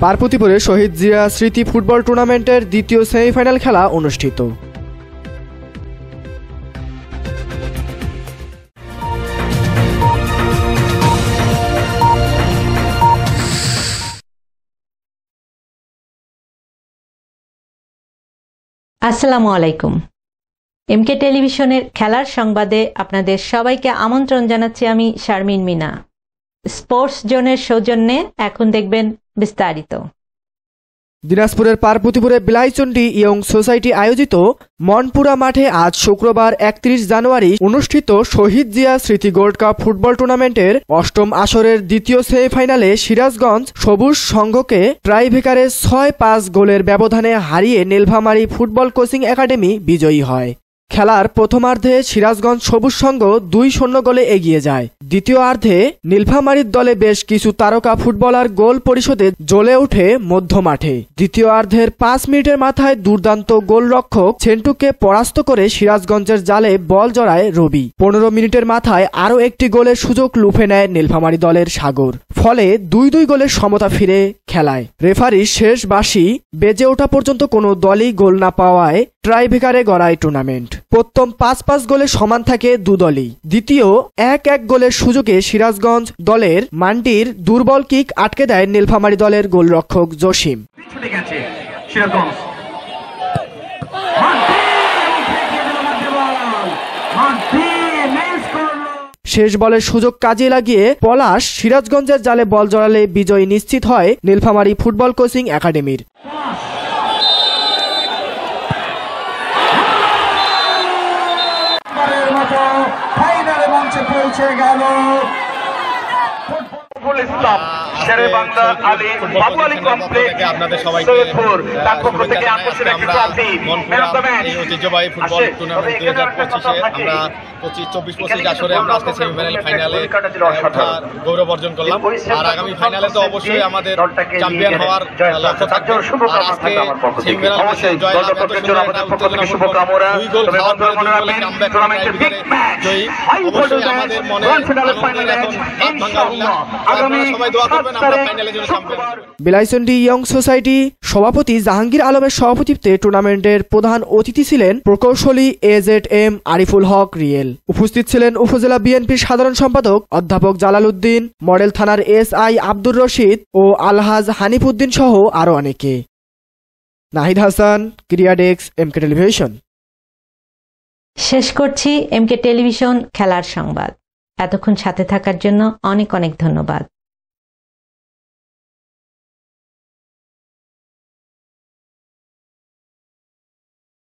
পার্বতীপুরে শহীদ জিয়া স্মৃতি ফুটবল টুর্নামেন্টের দ্বিতীয় সেমিফাইনাল খেলা অনুষ্ঠিত। আসসালামু আলাইকুম। এমকে টেলিভিশনের খেলার সংবাদে আপনাদের সবাইকে আমন্ত্রণ জানাচ্ছি আমি শারমিন মিনা। স্পোর্টস জোনের সৌজন্যে এখন দেখবেন বিস্তারিত। দিনাজপুরের পার্বতীপুরে বিলাইচন্ডী ইয়ং সোসাইটি আয়োজিত মনপুরা মাঠে আজ শুক্রবার 31 জানুয়ারি অনুষ্ঠিত শহীদ জিয়া স্মৃতি গোল্ড কাপ ফুটবল টুর্নামেন্টের অষ্টম আসরের দ্বিতীয় সেমিফাইনালে সিরাজগঞ্জ সবুজ সংঘকে ট্রাইভেকারে 6-5 গোলের ব্যবধানে হারিয়ে নীলফামারী ফুটবল কোচিং একাডেমি বিজয়ী হয়। খেলার প্রথমার্ধে সিরাজগঞ্জ সবুজ সংঘ 2-0 গোলে এগিয়ে যায়। দ্বিতীয়ার্ধে নীলফামারীর দলে বেশ কিছু তারকা ফুটবলার গোল পরিশোধে জ্বলে ওঠে মধ্যমাঠে। দ্বিতীয়ার্ধের 5 মিনিটের মাথায় দুর্দান্ত গোলরক্ষক ছেন্টুকে পরাস্ত করে সিরাজগঞ্জের জালে বল জড়ায় রবি। 15 মিনিটের মাথায় আরও একটি গোলের সুযোগ লুফে নেয় নীলফামারী দলের সাগর। ফলে 2-2 গোলের সমতা ফিরে খেলায়। রেফারির শেষ বাঁশি বেজে ওঠা পর্যন্ত কোনো দলই গোল না পাওয়ায় ট্রাইভেকারে গড়ায় টুর্নামেন্ট। প্রথম 5-5 গোলে সমান থাকে দুদলই। দ্বিতীয় 1-1 গোলের সুযোগে সিরাজগঞ্জ দলের মান্ডির দুর্বল কিক আটকে দেয় নীলফামারী দলের গোলরক্ষক জসিম। শেষ বলের সুযোগ কাজে লাগিয়ে পলাশ সিরাজগঞ্জের জালে বল জড়ালে বিজয় নিশ্চিত হয় নীলফামারী ফুটবল কোচিং একাডেমির। ফাইনালে মঞ্চে পৌঁছে গেল আপনাদের সবাইকে ঐতিহ্যবাহী ফুটবল টুর্নামেন্ট 2025 আমরা 24-25 আসরে আমরা আজকে সেমিফাইনাল ফাইনালে ওঠার গৌরব অর্জন করলাম। আর আগামী ফাইনালে তো অবশ্যই আমাদের চ্যাম্পিয়ন হওয়ার লক্ষ্য থাকবে। আর আজকে সেমিফাইনাল ম্যাচে জয়লাভ এত সুন্দর একটা উত্তেজনাপূর্ণ 2 গোল খাওয়ার পরে 2 গোলে কামব্যাক করে জয়ী। অবশ্যই আমাদের মনে এখন হাত ভাঙা উল্লাস। আপনারা সবাই দোয়া করবেন আমরা ফাইনালে যেন চ্যাম্পিয়ন হই। বিলাইচন্ডী ইয়ং সোসাইটি সভাপতি জাহাঙ্গীর আলমের সভাপতিত্বে টুর্নামেন্টের প্রধান অতিথি ছিলেন প্রকৌশলী AZM আরিফুল হক রিয়েল। উপস্থিত ছিলেন উপজেলা বিএনপির সাধারণ সম্পাদক অধ্যাপক জালাল উদ্দিন, মডেল থানার SI আব্দুর রশিদ ও আলহাজ হানিফ উদ্দিন সহ আরো অনেকে। নাহিদ হাসান, ক্রিয়া ডেস্ক, এমকে টেলিভিশন। শেষ করছি এমকে টেলিভিশন খেলার সংবাদ। এতক্ষণ সাথে থাকার জন্য অনেক অনেক ধন্যবাদ।